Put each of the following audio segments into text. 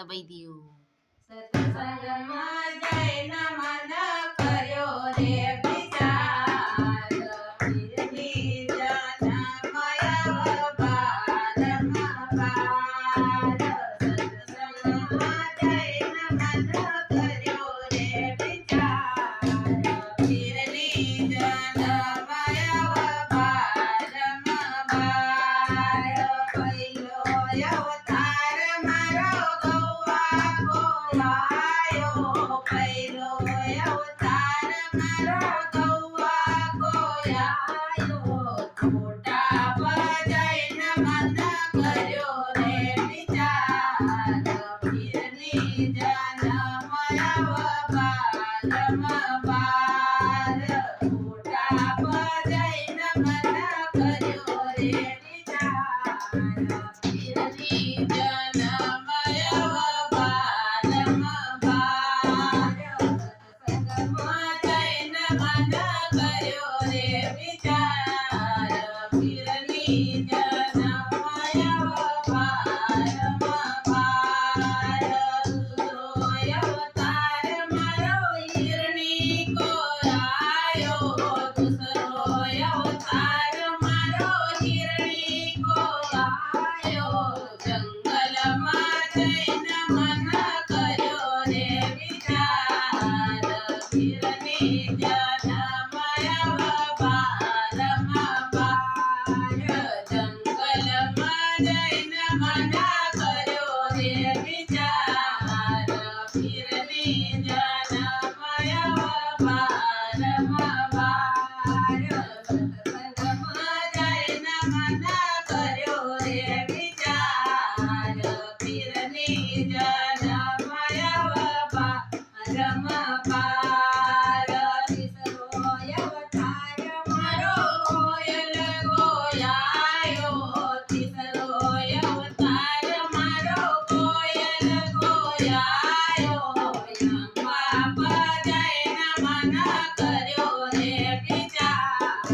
દબાઈ દીયો. સત્સંગમાં જઈને મન કર્યો રે વિચાર, પીરની જનમય બારમાં બાર. સત્સંગમાં જઈને મન કર્યો રે વિચાર, પીરની જનમય બારમાં બાર. પહેલો અવતાર મારો ગૌવા ગોવાયો, પહેલો અવતાર મારો ગૌવા ગોવાયો. છોટા બજાઈને મન કર્યો રે વિચાર, પીરની જનમય બારમાં બાર. છોટા બજાઈને મન કર્યો રે વિચાર, પીરની જનમય બારમાં બાર. સત્સંગમાં જઈને મન કર્યો રે વિચાર, પીરની જનમય બારમાં બાર. દૂસરો અવતાર મારો હિરણી કોરાયો, દૂસરો અવતાર મારો હિરણી કોરાયો. જંગલમાં જઈને મન કર્યો રે વિચાર, પીરની જનમય બારમાં બાર. જંગલમાં જઈને મન કર્યો રે વિચાર, પીરની જનમય બારમાં બાર. સત્સંગમાં જઈને મન કર્યો રે વિચાર, પીરની જનમય બારમાં બાર. તીસરો અવતાર મારો કોયલ ગોયાયો, તીસરો અવતાર મારો કોયલ ગોયાયો. યંગવા બજાઈને મન કર્યો રે વિચાર,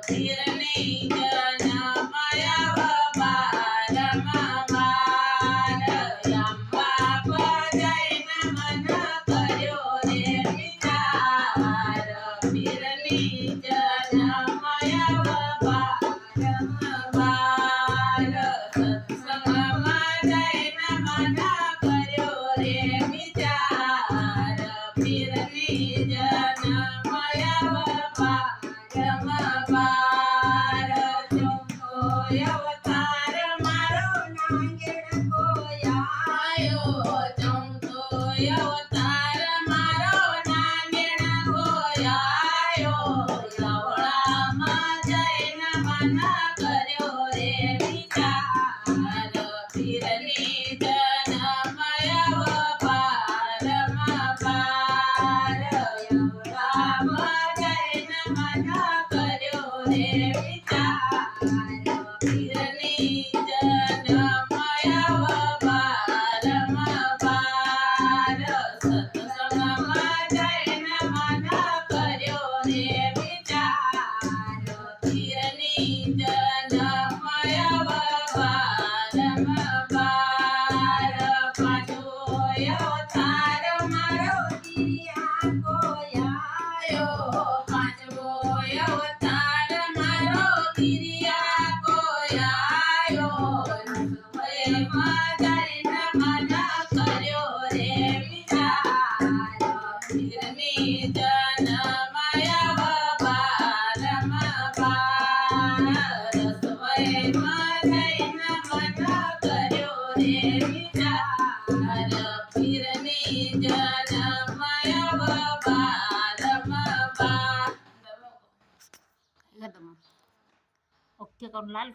પીરની જનમય બારમાં બાર. યંગવા બજાઈને મન કર્યો રે વિચાર, પીરની જનમય બારમાં બાર. સત્સંગમાં જઈને મન કર્યો રે વિચાર, પીરની જનમય બારમાં બાર. ચોથો અવતાર મારો નાગેણ ગોયાયો, ચોથો અવતાર મારો નાગેણ ગોયાયો. યવળામાં જઈને મન કર્યો રે વિચાર, પીરની જનમય બારમાં બાર. યવળામાં જઈને મન કર્યો રે વિચાર, પીરની જનમય બારમાં બાર. સત્સંગમાં જઈને મન કર્યો રે વિચાર, પીરની જનમય બારમાં બાર. પાંચો અવતાર મારો હિરિયા ગોયાયો, પાંચમો અવતાર મારો હિરિયા ગોયાયો. સમયમાં જઈને મન કર્યો રે વિચાર, પીરની જનમય બારમાં બાર. રસોઈમાં જઈને મન કર્યો રે વિચાર, પીરની જનમય બારમાં બાર. एकदम ओके करून लाल.